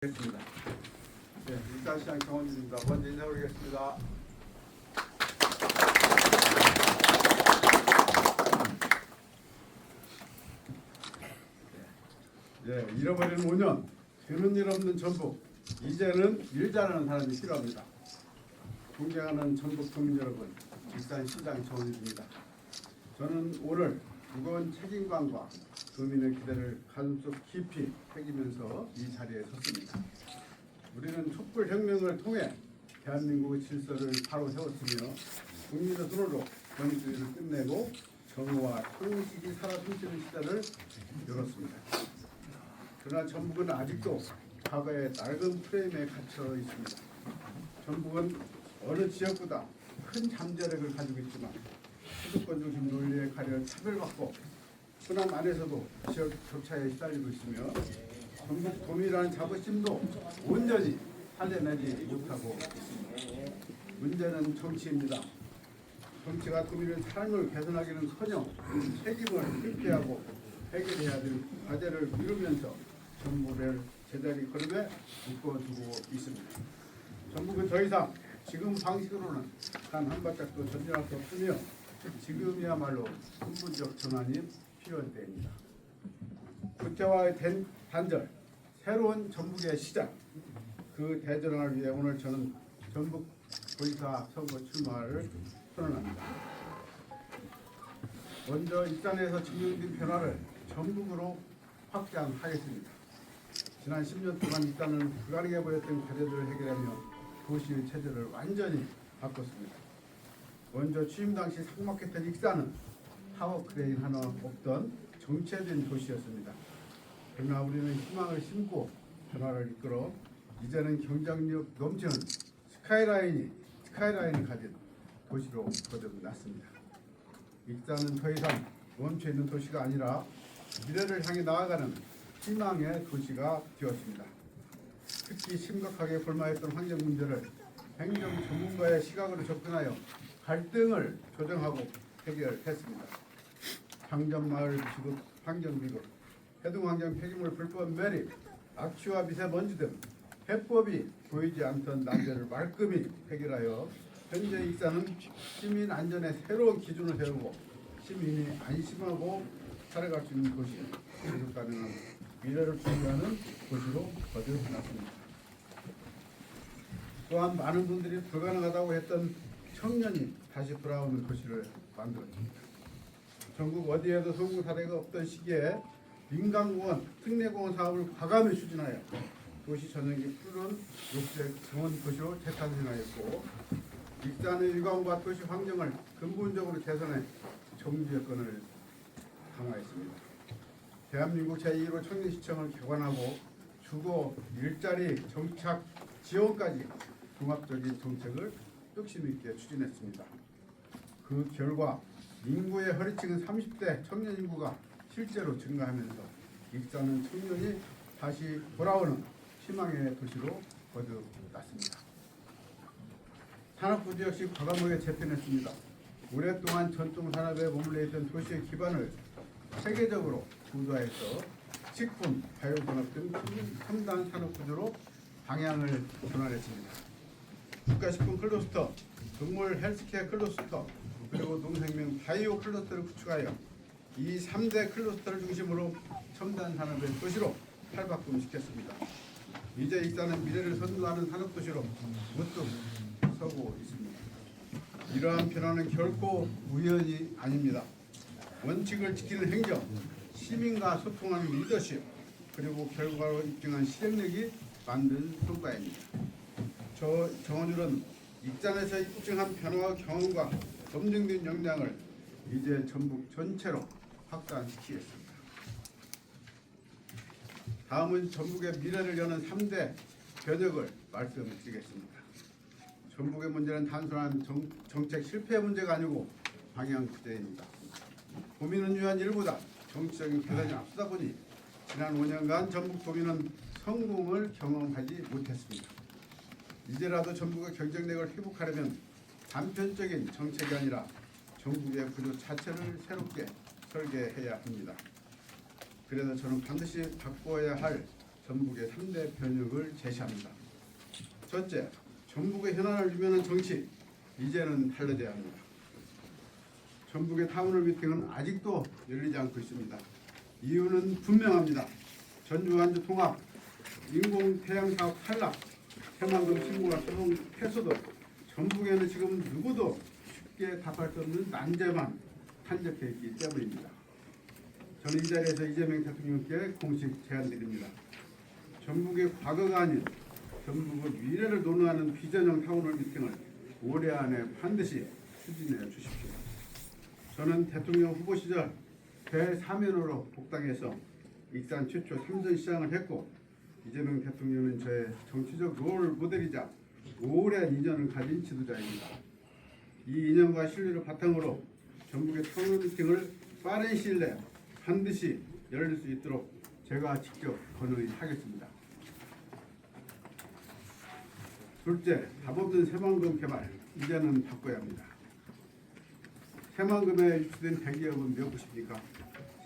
겠습니다. 네, 일산시장 정원진입니다. 먼저 인사 올리겠습니다. 네, 잃어버린 5년, 되는 일 없는 전북, 이제는 일 잘하는 사람이 필요합니다. 존경하는 전북 국민 여러분, 일산시장 정원진입니다. 저는 오늘 무거운 책임감과 도민의 기대를 가슴속 깊이 새기면서 이 자리에 섰습니다. 우리는 촛불혁명을 통해 대한민국의 질서를 바로 세웠으며 국민의 손으로 권위주의를 끝내고 정의와 상식이 살아 숨쉬는 시대를 열었습니다. 그러나 전북은 아직도 과거의 낡은 프레임에 갇혀 있습니다. 전북은 어느 지역보다 큰 잠재력을 가지고 있지만 수도권 중심 논리에 가려 차별받고 호남 안에서도 지역 격차에 시달리고 있으며 전북 도민이라는 자부심도 온전히 살려내지 못하고 있습니다. 문제는 정치입니다. 정치가 도민의 삶을 개선하기는커녕 책임을 회피하고 해결해야 될 과제를 미루면서 전북을 제자리 걸음에 묶어두고 있습니다. 전북은 더 이상 지금 방식으로는 단 한 발짝도 전진할 수 없으며 지금이야말로 근본적 전환이 필요한 때입니다. 국회와의 단절, 새로운 전북의 시작, 그 대전을 위해 오늘 저는 전북 도지사 선거 출마를 선언합니다. 먼저 일산에서 진행된 변화를 전북으로 확장하겠습니다. 지난 10년 동안 일산은 불가능해 보였던 과제들을 해결하며 도시의 체제를 완전히 바꿨습니다. 먼저 취임 당시 삭막했던 익산은 타워 크레인 하나 없던 정체된 도시였습니다. 그러나 우리는 희망을 심고 변화를 이끌어 이제는 경쟁력 넘치는 스카이라인을 가진 도시로 거듭났습니다. 익산은 더 이상 멈춰있는 도시가 아니라 미래를 향해 나아가는 희망의 도시가 되었습니다. 특히 심각하게 불만했던 환경 문제를 행정 전문가의 시각으로 접근하여 갈등을 조정하고 해결했습니다. 상점마을 지급 환경비급, 해동환경 폐기물 불법 매립, 악취와 미세먼지 등 해법이 보이지 않던 난제를 말끔히 해결하여 현재 익산은 시민 안전에 새로운 기준을 세우고 시민이 안심하고 살아갈 수 있는 도시, 지속 가능한 미래를 준비하는 도시로 거듭났습니다. 또한 많은 분들이 불가능하다고 했던 청년이 다시 돌아오는 도시를 만들었습니다. 전국 어디에도 소규모 사례가 없던 시기에 민간공원, 특례공원 사업을 과감히 추진하여 도시 전역이 푸른 녹색 정원 도시로 재탄생하였고 익산의 일관과 도시 환경을 근본적으로 개선해 정부 여건을 강화했습니다. 대한민국 제1호 청년시청을 개관하고 주거, 일자리, 정착, 지원까지 종합적인 정책을 욕심 있게 추진했습니다. 그 결과 인구의 허리층은 30대 청년 인구가 실제로 증가하면서 익산은 청년이 다시 돌아오는 희망의 도시로 거듭났습니다. 산업부도 역시 과감하게 재편했습니다. 오랫동안 전통 산업에 머물러 있던 도시의 기반을 세계적으로 구조해서 식품, 바이오산업 등 첨단 산업 구조로 방향을 전환했습니다. 국가식품 클러스터, 동물 헬스케어 클러스터, 그리고 농생명 바이오 클러스터를 구축하여 이 3대 클러스터를 중심으로 첨단 산업의 도시로 탈바꿈시켰습니다. 이제 익산은 미래를 선도하는 산업도시로 우뚝 서고 있습니다. 이러한 변화는 결코 우연이 아닙니다. 원칙을 지키는 행정, 시민과 소통하는 리더십, 그리고 결과로 입증한 실행력이 만든 성과입니다. 정원율은 익산에서 입증한 변화와 경험과 검증된 역량을 이제 전북 전체로 확산시키겠습니다. 다음은 전북의 미래를 여는 3대 변혁을 말씀드리겠습니다. 전북의 문제는 단순한 정책 실패 문제가 아니고 방향 부재입니다. 고민은 위한 일보다 정치적인 계산이 앞서다 보니 지난 5년간 전북 도민은 성공을 경험하지 못했습니다. 이제라도 전북의 경쟁력을 회복하려면 단편적인 정책이 아니라 전국의 구조 자체를 새롭게 설계해야 합니다. 그래서 저는 반드시 바꿔야 할 전북의 3대 변혁을 제시합니다. 첫째, 전북의 현안을 유면한 정치, 이제는 달라져야 합니다. 전북의 타운홀 미팅은 아직도 열리지 않고 있습니다. 이유는 분명합니다. 전주 완주 통합, 인공 태양 사업 탈락, 새만금 신고가 소송 패소도 전북에는 지금 누구도 쉽게 답할 수 없는 난제만 산적해 있기 때문입니다. 저는 이 자리에서 이재명 대통령께 공식 제안드립니다. 전북의 과거가 아닌 전북의 미래를 논의하는 비전형 타운홀 미팅을 올해 안에 반드시 추진해 주십시오. 저는 대통령 후보 시절 대사면으로 복당해서 익산 최초 삼선시장을 했고 이재명 대통령은 저의 정치적 롤 모델이자 오랜 인연을 가진 지도자입니다. 이 인연과 신뢰를 바탕으로 전북의 타운홀 미팅을 빠른 시일 내에 반드시 열릴 수 있도록 제가 직접 건의하겠습니다. 둘째, 답없는 새만금 개발, 이제는 바꿔야 합니다. 새만금에 유치된 대기업은 몇 곳입니까?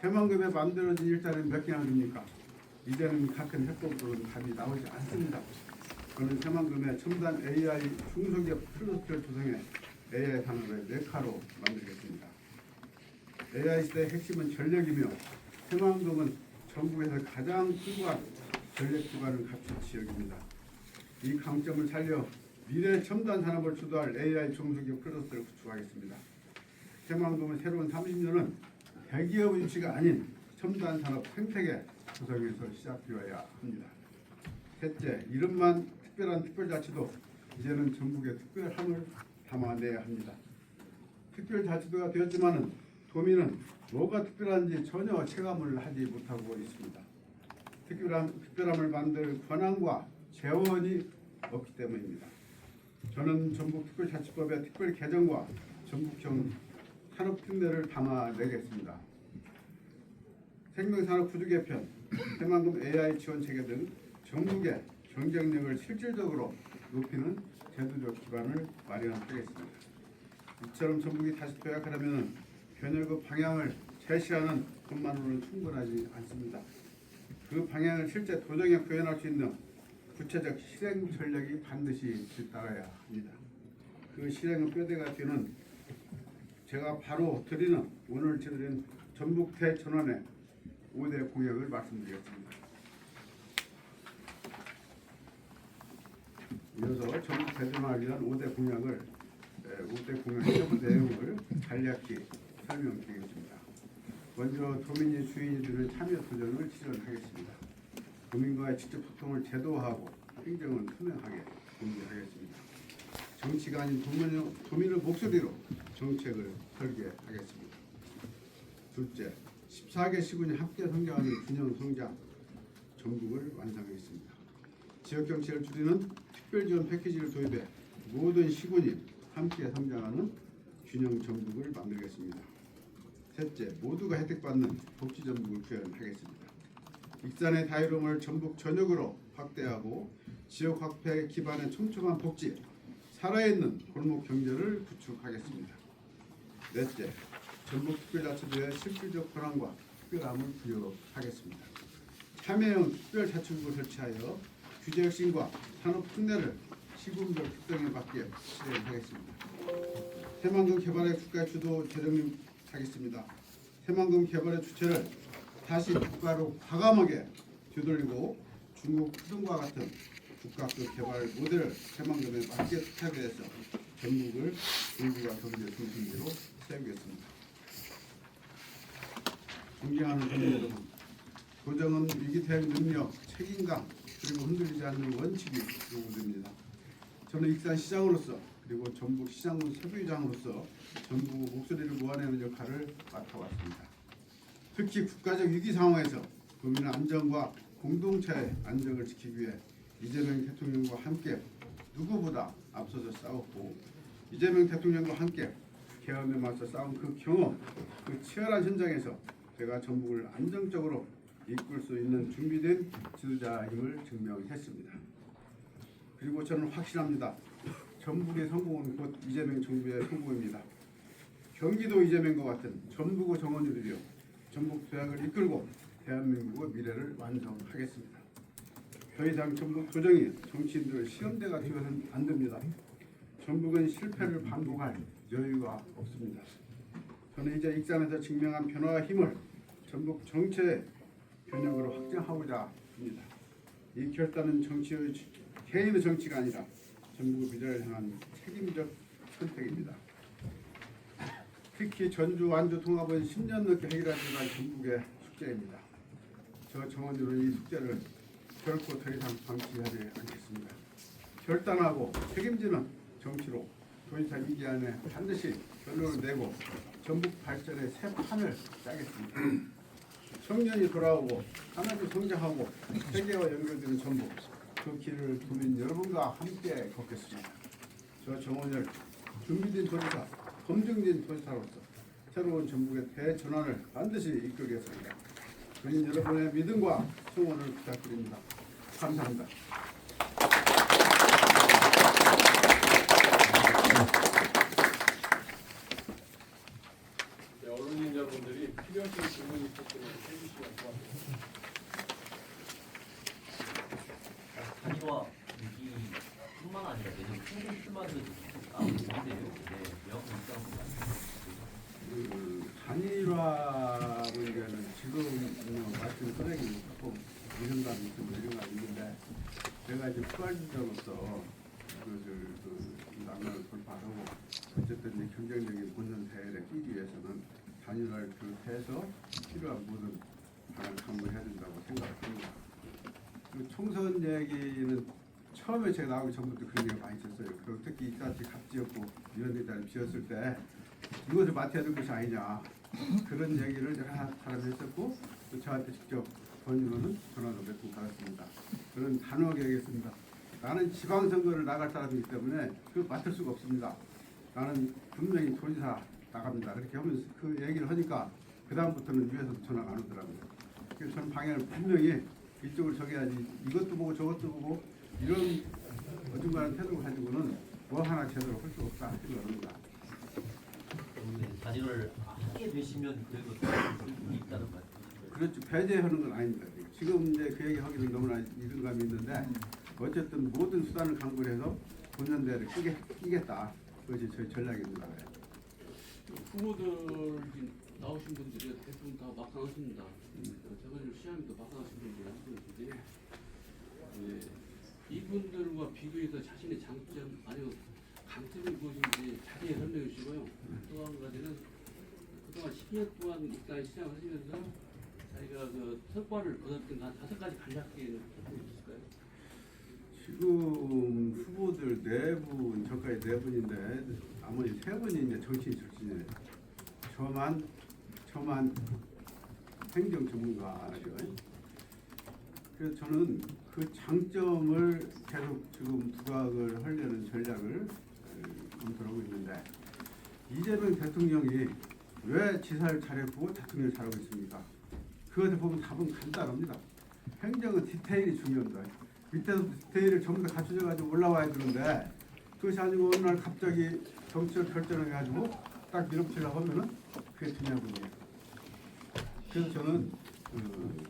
새만금에 만들어진 일자리는 몇 개나 됩니까? 이제는 같은 해법으로는 답이 나오지 않습니다. 저는 새만금에 첨단 AI 중소기업 클러스터를 조성해 AI 산업의 메카로 만들겠습니다. AI 시대의 핵심은 전력이며 새만금은 전국에서 가장 풍부한 전력 기반을 갖춘 지역입니다. 이 강점을 살려 미래 첨단 산업을 주도할 AI 중소기업 클러스터를 구축하겠습니다. 새만금의 새로운 30년은 대기업 유치가 아닌 첨단 산업 생태계 구성에서 시작되어야 합니다. 셋째, 이름만 특별한 특별자치도 이제는 전북의 특별함을 담아내야 합니다. 특별자치도가 되었지만은 도민은 뭐가 특별한지 전혀 체감을 하지 못하고 있습니다. 특별함을 만들 권한과 재원이 없기 때문입니다. 저는 전북특별자치법의 특별 개정과 전북형 산업특례를 담아내겠습니다. 생명산업 구조 개편, 새만금 AI 지원 체계 등 전북의 경쟁력을 실질적으로 높이는 제도적 기반을 마련하겠습니다. 이처럼 전북이 다시 도약하려면 변혁의 방향을 제시하는 것만으로는 충분하지 않습니다. 그 방향을 실제 도정에 표현할 수 있는 구체적 실행 전략이 반드시 뒤따라야 합니다. 그 실행의 뼈대가 되는 제가 바로 드리는 오늘 드린 전북 대전환의 5대 공약을 말씀드리겠습니다. 이어서 전북 대전환을 위한 5대 공약의 내용을 간략히 설명드리겠습니다. 먼저 도민이 주인이 되는 참여 도전을 실현하겠습니다. 도민과의 직접 소통을 제도화하고 행정을 투명하게 준비하겠습니다. 정치가 아닌 도민의 목소리로 정책을 설계하겠습니다. 둘째, 14개 시군이 함께 성장하는 균형 성장 전북을 완성하겠습니다. 지역 정치를 줄이는 특별지원 패키지를 도입해 모든 시군이 함께 성장하는 균형 전북을 만들겠습니다. 셋째, 모두가 혜택받는 복지 전북을 구현하겠습니다. 익산의 다이롬을 전북 전역으로 확대하고 지역 화폐 기반의 촘촘한 복지, 살아있는 골목 경제를 구축하겠습니다. 넷째, 전북특별자치도의 실질적 권한과 특별함을 부여하겠습니다. 참여형 특별자치구를 설치하여 규제 혁신과 산업 특례를 시군별 특성에 맞게 실행하겠습니다. 새만금 개발의 국가 주도 재정립하겠습니다. 새만금 개발의 주체를 다시 국가로 과감하게 되돌리고 중국 푸른과 같은 국가급 개발 모델을 새만금에 맞게 투탁해서 전북을 인구가 경제 중심지로 세우겠습니다. 존경하는 국민 여러분, 도정은 위기 대응 능력, 책임감 그리고 흔들리지 않는 원칙이 요구됩니다. 저는 익산시장으로서 그리고 전북시장군 세부의장으로서 전북 목소리를 모아내는 역할을 맡아왔습니다. 특히 국가적 위기 상황에서 국민의 안전과 공동체의 안정을 지키기 위해 이재명 대통령과 함께 누구보다 앞서서 싸웠고 이재명 대통령과 함께 계엄에 맞서 싸운 그 경험, 그 치열한 현장에서 제가 전북을 안정적으로 이끌 수 있는 준비된 지도자임을 증명했습니다. 그리고 저는 확신합니다. 전북의 성공은 곧 이재명 정부의 성공입니다. 경기도 이재명과 같은 전북의 정원이들이여 전북 도약을 이끌고 대한민국의 미래를 완성하겠습니다. 더 이상 전북 도정이 정치인들의 시험대가 되어서는 안 됩니다. 전북은 실패를 반복할 여유가 없습니다. 저는 이제 익산에서 증명한 변화와 힘을 전북 정체의 변혁으로 확장하고자 합니다. 이 결단은 개인의 정치가 아니라 전북의 미래를 향한 책임적 선택입니다. 특히 전주 완주 통합은 10년 넘게 해결하지 못한 전북의 숙제입니다. 저 정원으로는 이 숙제를 결코 더 이상 방치하지 않겠습니다. 결단하고 책임지는 정치로 도인사 2기 안에 반드시 결론을 내고 전북 발전의 새 판을 짜겠습니다. 청년이 돌아오고 하나도 성장하고 세계와 연결되는 전북, 그 길을 도민 여러분과 함께 걷겠습니다. 저 정원을 준비된 도지사, 검증된 도지사로서 새로운 전북의 대전환을 반드시 이끌겠습니다. 도민 여러분의 믿음과 성원을 부탁드립니다. 감사합니다. 언론인 여러분들이 필요하신 질문이 있으시면 해주시면 고맙겠습니다. 단일화 위기뿐만 아니라 내년 총선 출마도 나오는데요. 명확한 입장. 단일화 문제는 지금 말씀 꺼내기 조금 위험감이 있고 이런 거 있는데 제가 이제 후발주자로서 그 난관을 돌파하고 어쨌든 이제 경쟁적인 본전 대회에 끼기 위해서는 단일화를 비롯해서 필요한 모든 방안을 해야 된다고 생각합니다. 그 총선 얘기는 처음에 제가 나오기 전부터 그런 얘기가 많이 있었어요. 그리고 특히 이까지 갑지였고 위원회 자리 비었을 때 이것을 맡아야 될 것이 아니냐 그런 얘기를 여러 사람이 했었고 또 저한테 직접 권유로는 전화도 몇 번 받았습니다. 저는 단호하게 얘기했습니다. 나는 지방선거를 나갈 사람이기 때문에 그걸 맡을 수가 없습니다. 나는 분명히 도지사 나갑니다. 그렇게 하면서 그 얘기를 하니까 그 다음부터는 위에서도 전화가 안 오더라고요. 그래서 저는 방향을 분명히 이쪽을 정해야지 이것도 보고 저것도 보고 이런 어중간한 태도를 가지고는 뭐 하나 제대로 할 수 없다 생각합니다. 단일화를 하게 되시면 그래도 부분이 있다는 말이죠. 그렇죠. 배제하는 건 아닙니다. 지금 이제 그 얘기 하기는 너무나 이른감이 있는데 어쨌든 모든 수단을 강구해서 본연대를 끼겠다. 그것이 저희 전략입니다. 후보들 나오신 분들이 대부분 다 막강하십니다. 저번에 시장님도 막강하신 분들이 한 분인데 이분들과 비교해서 자신의 장점 아니면 강점이 무엇인지 자세히 설명해 주시고요. 또 한 가지는 그동안 10년 동안 입사에 시작을 하시면서 자기가 그 성과를 거뒀던 한 5가지 간략하게 해주실까요? 지금 후보들 네 분, 저까지 네 분인데 나머지 세 분이 이제 정치인 출신이에요. 저만 행정 전문가죠. 그래서 저는 그 장점을 계속 지금 부각을 하려는 전략을 검토하고 있는데 이재명 대통령이 왜 지사를 잘했고 대통령을 잘하고 있습니까? 그것을 보면 답은 간단합니다. 행정은 디테일이 중요합니다. 밑에서 디테일을 전부 다 갖춰져가지고 올라와야 되는데 그것이 아니고 어느 날 갑자기 정치를 결정해가지고 딱 밀어붙이려고 하면은 그게 중요하거든요. 그래서 저는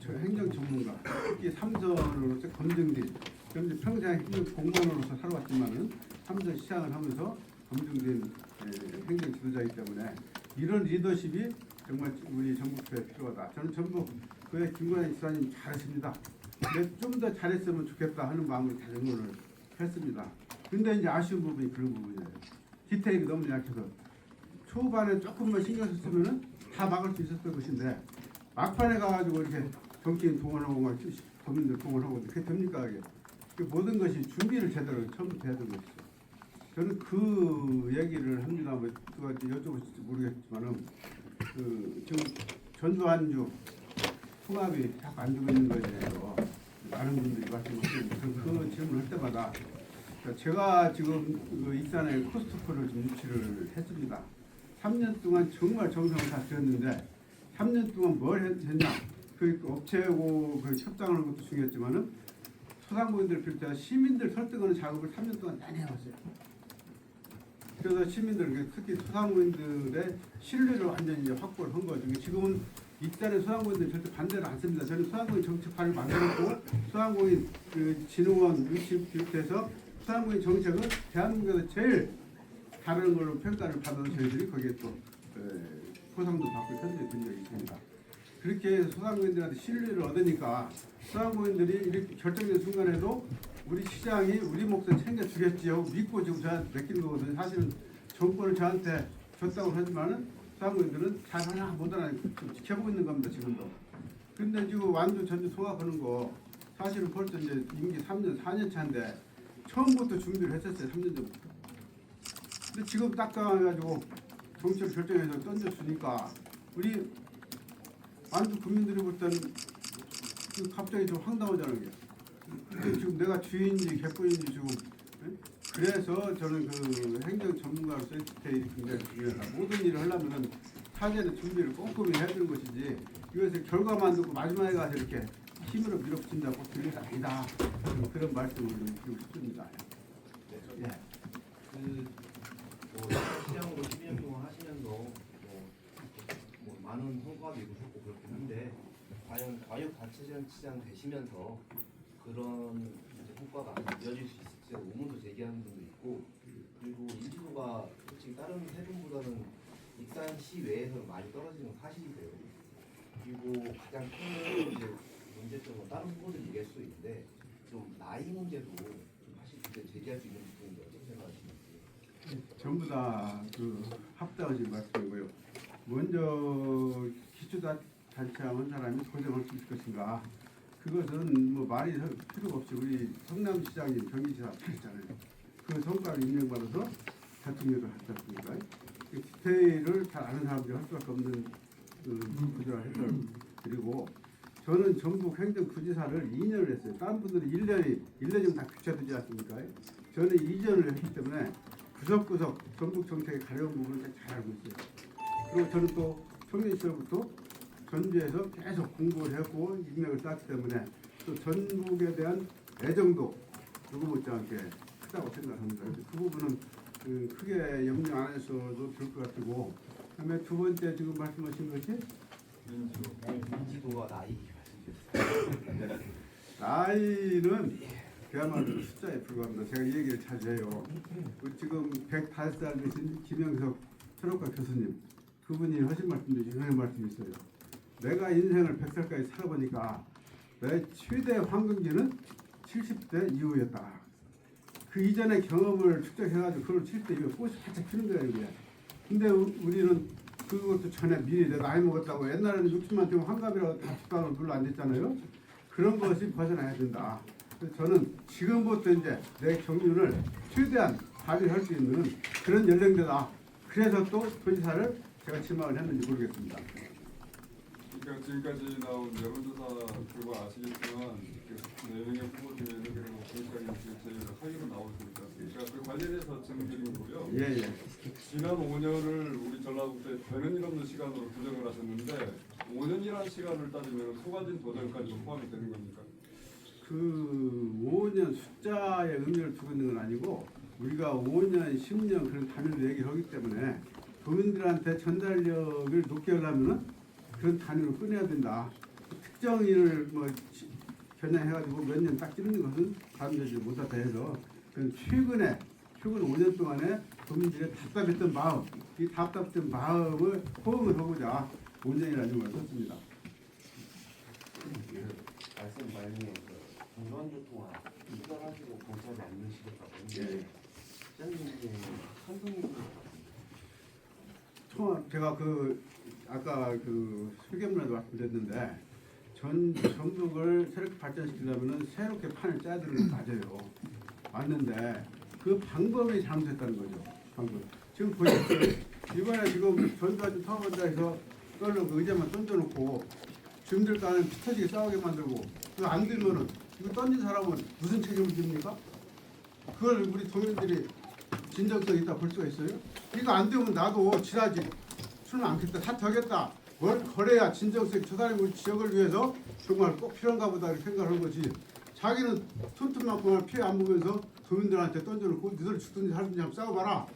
저 행정 전문가, 특히 삼선으로서 검증된, 그런데 평생 행정 공무원으로서 살아왔지만은 삼선 시장을 하면서 검증된 행정 지도자이기 때문에 이런 리더십이 정말 우리 전북에 필요하다. 저는 전북 그의 김관영 지사님 잘했습니다. 좀 더 잘했으면 좋겠다 하는 마음을 다짐을 했습니다. 근데 이제 아쉬운 부분이 그런 부분이에요. 디테일이 너무 약해서 초반에 조금만 신경 썼으면은 다 막을 수 있었을 것인데 막판에 가가지고 이렇게 정치인 동원하고 막 국민들 동원하고 그게 됩니까? 그 모든 것이 준비를 제대로 처음부터 해야 되는 것이죠. 저는 그 얘기를 합니다. 뭐 누가 여쭤보실지 모르겠지만은 지금 전주 완주 통합이 자꾸 안 되고 있는 거에 대해서 많은 분들이 말씀하시는데 그 질문을 할 때마다 제가 지금 그 익산에 코스트코를 좀 유치를 했습니다. 3년 동안 정말 정성을 다 들였는데 3년 동안 뭘 했냐? 그 업체하고 그 협상을 하는 것도 중요했지만은 소상공인들 비롯해서 시민들 설득하는 작업을 3년 동안 많이 해왔어요. 그래서 시민들 특히 소상공인들의 신뢰를 완전히 이제 확보를 한 거죠. 지금은 입단의 소상공인들 절대 반대를 안 씁니다. 저는 소상공인 정책판을 만들었고 소상공인 그 진흥원 유치 비롯해서 소상공인 정책은 대한민국에서 제일 다른 걸로 평가를 받아서 저희들이 거기에 또 포상도 받고 현재 본 적이 있습니다. 그렇게 소상공인들한테 신뢰를 얻으니까 소상공인들이 이렇게 결정된 순간에도 우리 시장이 우리 몫을 챙겨주겠지요. 믿고 지금 저한테 맡기는 거거든요. 사실은 정권을 저한테 줬다고 하지만은 소상공인들은 잘하나 못하나 좀 지켜보고 있는 겁니다. 지금도. 근데 지금 완주 전주 통합하는 거 사실은 벌써 이제 임기 3년 4년 차인데 처음부터 준비를 했었어요. 3년 전부터. 근데 지금 딱 가가지고 정책을 결정해서 던져주니까 우리 완주 국민들이 볼 때는 갑자기 좀 황당하잖아요. 근데 지금 내가 주인인지 개뿔인지 지금 그래서 저는 그 행정 전문가로서 디테일이 굉장히 중요하다. 모든 일을 하려면 사전에 준비를 꼼꼼히 해야 되는 것이지 이것을 결과만 듣고 마지막에 가서 이렇게 힘으로 밀어붙인다고 그게 아니다. 그런 말씀을 좀 드리고 싶습니다. 예. 시장으로 12년 동안 하시면서 많은 성과도 이루셨고 그렇긴 한데 과연 과육단체장 되시면서 그런 이제 성과가 이어질 수 있을지 의문도 제기하는 분도 있고 그리고 인지도가 솔직히 다른 세분보다는 익산시 외에서는 많이 떨어지는 건 사실이고요. 그리고 가장 큰 이제 문제점은 다른 후보들이 얘기할 수도 있는데 좀 나이 문제도 좀 사실 제기할 수 있는 부분인데 어떻게 생각하시는지. 전부 다 그 합당하신 말씀이고요. 먼저 기초단체한 사람이 고생할 수 있을 것인가? 그것은 뭐 말이 필요가 없이 우리 성남시장님 경기지사 했잖아요. 그 성과를 인정받아서 대통령을 하지 않습니까? 그 디테일을 잘 아는 사람들이 할 수밖에 없는 구조를 했어요. 그리고 저는 전북 행정구지사를 2년을 했어요. 다른 분들은 1년이면 다 교체되지 않습니까? 저는 2년을 했기 때문에 구석구석 전북 정책의 가려운 부분을 잘 알고 있어요. 그리고 저는 또 청년 시절부터 전주에서 계속 공부를 했고 인맥을 쌓았기 때문에 또 전북에 대한 애정도 누구 못지않게 크다고 생각합니다. 그 부분은 크게 염려 안 해서도 될 것 같고 그다음에 두 번째 지금 말씀하신 것이 인지도와 나이 나이는 그야말로 숫자에 불과합니다. 제가 이 얘기를 자주 해요. 지금 105살 되신 김영석 철학과 교수님 그분이 하신 말씀도 유명한 말씀이 있어요. 내가 인생을 100살까지 살아보니까 내 최대 황금기는 70대 이후였다. 그 이전의 경험을 축적해가지고 그걸 70대 이후에 꽃이 활짝 피는 거예요. 이게. 근데 우리는 그것도 전에 미리 내가 나이 먹었다고 옛날에는 60만 되면 환갑이라고 다 죽다고 눌러 앉았잖아요. 그런 것이 벗어나야 된다. 그래서 저는 지금부터 이제 내 경륜을 최대한 발휘할 수 있는 그런 연령대다. 그래서 또 도지사를 제가 지망을 했는지 모르겠습니다. 그러니까 지금까지 나온 여론조사 결과 아시겠지만 그 내용의 후보 중에는 그리고 공식적인 제일 하위로 나오고 있지 않습니까? 그 관련해서 질문드린 거고요. 예. 지난 5년을 우리 전라북도에 되는 일 없는 시간으로 부정을 하셨는데 5년이라는 시간을 따지면 소관진 도전까지 포함이 되는 겁니까? 그 5년 숫자의 의미를 두고 있는 건 아니고 우리가 5년, 10년 그런 단위로 얘기를 하기 때문에 도민들한테 전달력을 높게 하려면 그런 단위로 꺼내야 된다. 특정 일을 뭐 겨냥해가지고 몇 년 딱 찍는 것은 가능하지 못하다 해서 최근 5년 동안에 도민들의 답답했던 마음, 이 답답했던 마음을 호응을 하고자 5년이라는 걸 썼습니다. 말씀 말미에 공간교통화 수달하시고 경찰이 없는 시대가 있는데 시장님께는 선생님이 제가 아까 설계문에도 말씀드렸는데 전북을 새롭게 발전시키려면 새롭게 판을 짜야 되는 거 맞아요. 맞는데 그 방법이 잘못했다는 거죠. 방법. 지금 보시죠. 이번에 지금 전주까지 타원자에서 떨려 그 의자만 던져놓고 주민들 간에 피 터지게 싸우게 만들고 그거 안 되면은 이거 던진 사람은 무슨 책임을 집니까? 그걸 우리 도민들이 진정성 있다 볼 수가 있어요? 이거 안 되면 나도 지라지 술은 않겠다 사퇴하겠다 뭘 거래야 진정성 저 사람이 우리 지역을 위해서 정말 꼭 필요한가 보다 이렇게 생각하는 거지 자기는 틈틈만큼을 피해 안 보면서 도민들한테 던져놓고 니들 죽든지 살든지 한번 싸워봐라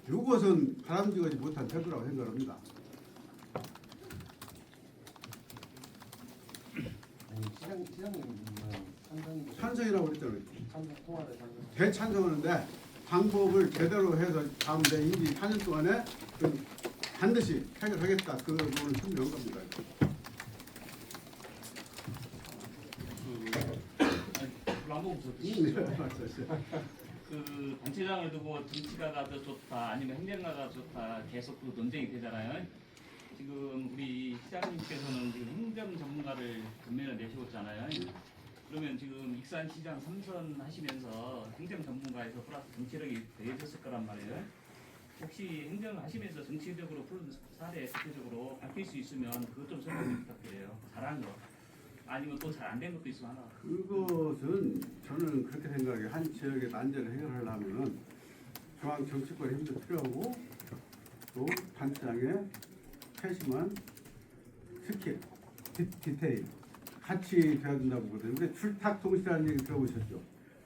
이것은 바람직하지 못한 태도라고 생각합니다. 시장님은 찬성이 찬성이라고 그랬잖아요. 찬성 통화를 찬성. 대찬성하는데 방법을 제대로 해서 다음 내 임기 4년 동안에 반드시 해결하겠다. 그 부분을 설명한 겁니다. 한번 네, 맞았어요. 그 단체장을 두고 정치가가 더 좋다 아니면 행정가가 좋다 계속 그 논쟁이 되잖아요. 지금 우리 시장님께서는 지금 행정 전문가를 전면에 내세웠잖아요. 그러면 지금 익산시장 3선 하시면서 행정 전문가에서 플러스 정치력이 더해졌을 거란 말이에요. 혹시 행정하시면서 정치적으로 푸른 사례 구체적으로 밝힐 수 있으면 그것 좀 설명 부탁드려요. 잘한 거 아니면 또 잘 안 된 것도 있으면 하나. 그것은 저는 그렇게 생각해요. 한 지역의 난제를 해결하려면은 중앙 정치권의 힘도 필요하고 또 단체장의 세심한 스킬, 디테일 같이 돼야 된다고 보거든요. 우리 줄탁동시라는 얘기 들어보셨죠?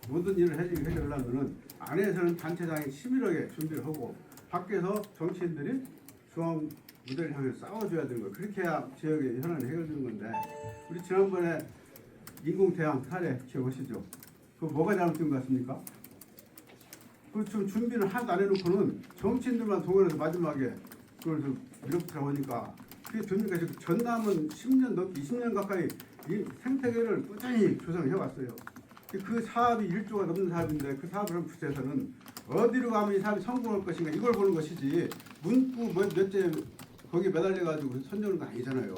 모든 일을 해결하려면은 안에서는 단체장이 치밀하게 준비를 하고 밖에서 정치인들이 중앙 무대를 향해 싸워줘야 되는 거예요. 그렇게 해야 지역의 현안이 해결되는 건데 우리 지난번에 인공태양 사례 기억하시죠? 그거 뭐가 잘못된 것 같습니까? 그 좀 준비를 하나도 안 해놓고는 정치인들만 동원해서 마지막에 그걸 좀 밀어붙이라고 하니까 그게 됩니까? 지금 전남은 10년 넘게 20년 가까이 이 생태계를 꾸준히 조성해왔어요. 그 사업이 1조가 넘는 사업인데 그 사업을 한 부처에서는 어디로 가면 이 사업이 성공할 것인가 이걸 보는 것이지 문구 몇째 거기에 매달려가지고 선정하는 거 아니잖아요.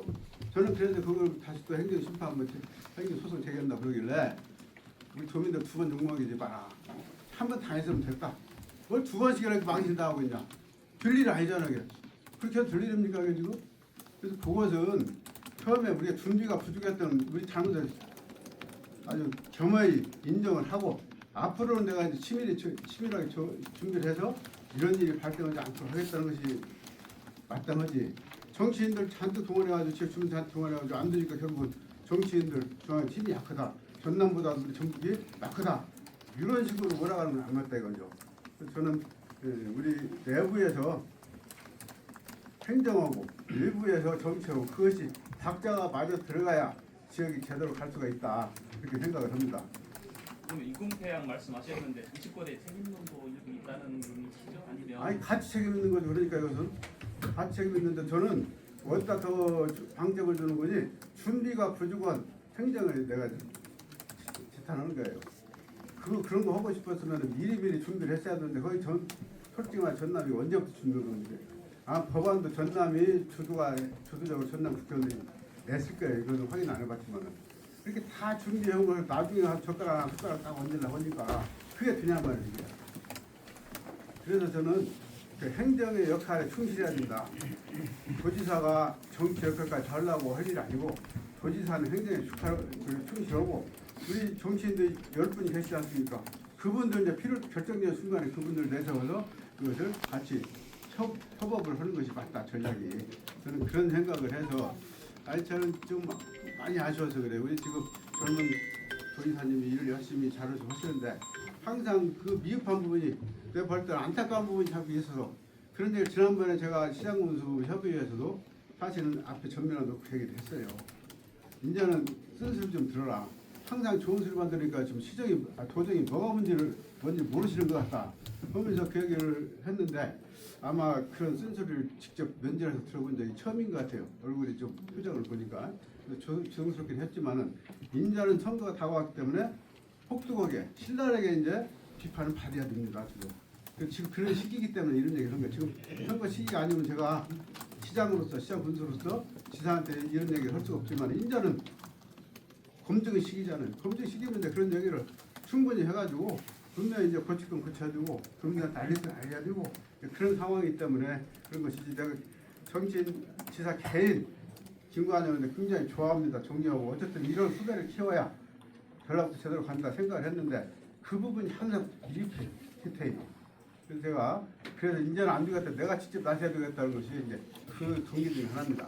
저는 그래서 그걸 다시 또 행정심판 한번 행정소송 제기한다 그러길래 우리 도민들 2번 욕먹이지 마라. 한 번 당했으면 됐다. 뭘 2번씩이나 이렇게 망신당하고 있냐. 될 일 아니잖아요. 이게. 그렇게 해도 될 일입니까 이게 지금? 그래서 그것은 처음에 우리가 준비가 부족했던 우리 잘못을 아주 겸허히 인정을 하고 앞으로는 내가 이제 치밀하게 준비를 해서 이런 일이 발생하지 않도록 하겠다는 것이 마땅하지. 정치인들 잔뜩 동원해가지고 지역 주민 잔뜩 동원해가지고 안 되니까 결국은 정치인들 중앙에 힘이 약하다. 전남보다 우리 전국이 약하다. 이런 식으로 몰아가는 건 안 맞다 이거죠. 그래서 저는 우리 내부에서 행정하고 일부에서 정치하고 그것이 박자가 맞아 들어가야 지역이 제대로 갈 수가 있다. 그렇게 생각을 합니다. 그럼 인공태양 말씀하셨는데 정치권에 책임론도 여기 있다는 분이시죠? 아니면 아니 같이 책임 있는 거죠. 그러니까 이것은 같이 책임 있는데 저는 어디다 더 방점을 주는 거지 준비가 부족한 행정을 내가 지탄하는 거예요. 그런 거 하고 싶었으면 미리미리 준비를 했어야 되는데 거의 솔직히 말 전남이 언제부터 준비를 했는데 법안도 전남이 주도적으로 전남 국회의원들이 냈을 거예요. 이거는 확인 안 해봤지만은 이렇게 다 준비해온 걸 나중에 한 젓가락 하나 숟가락 딱 얹으려고 하니까 그게 되냐 말이에요. 그래서 저는 그 행정의 역할에 충실해야 된다. 도지사가 정치 역할까지 하려고 할 일이 아니고 도지사는 행정에 충실하고 우리 정치인들 10분이 계시지 않습니까? 그분들 이제 결정적인 순간에 그분들 내세워서 그것을 같이 협업을 하는 것이 맞다 전략이. 저는 그런 생각을 해서 저는 좀 많이 아쉬워서 그래요. 우리 지금 젊은 도지사님이 일을 열심히 잘해서 하시는데 항상 그 미흡한 부분이 내가 볼 때는 안타까운 부분이 자꾸 있어서 그런 얘기를 지난번에 제가 시장군수 협의회에서도 사실은 앞에 전면에 놓고 얘기를 했어요. 이제는 쓴소리 좀 들어라. 항상 좋은 소리만 들으니까 좀 도정이 뭐가 뭔지 모르시는 것 같다 하면서 그 얘기를 했는데 아마 그런 쓴소리를 직접 면전에서 들어본 적이 처음인 것 같아요. 얼굴이 좀 표정을 보니까 조심스럽긴 했지만은 인자는 선거가 다가왔기 때문에 혹독하게 신랄하게 이제 비판을 받아야 됩니다. 지금 그런 시기이기 때문에 이런 얘기를 한 거예요. 지금 선거 시기가 아니면 제가 시장으로서 시장 군수로서 지사한테 이런 얘기를 할 수가 없지만 인자는 검증의 시기잖아요. 검증 시기면 이제 그런 얘기를 충분히 해가지고 분명히 이제 고칠 건 고쳐야 되고 국민한테 알릴 건 알려야 되고 그런 상황이기 때문에 그런 것이지. 내가 정치인 지사 개인 김관영인데 굉장히 좋아합니다. 존경하고 어쨌든 이런 후배를 키워야 전략부터 제대로 간다 생각을 했는데 그 부분이 항상 미흡해요. 디테일이. 그래서 제가 그래서 이제는 안 되겠다. 내가 직접 나서야 되겠다는 것이 이제 그 동기 중에 하나입니다.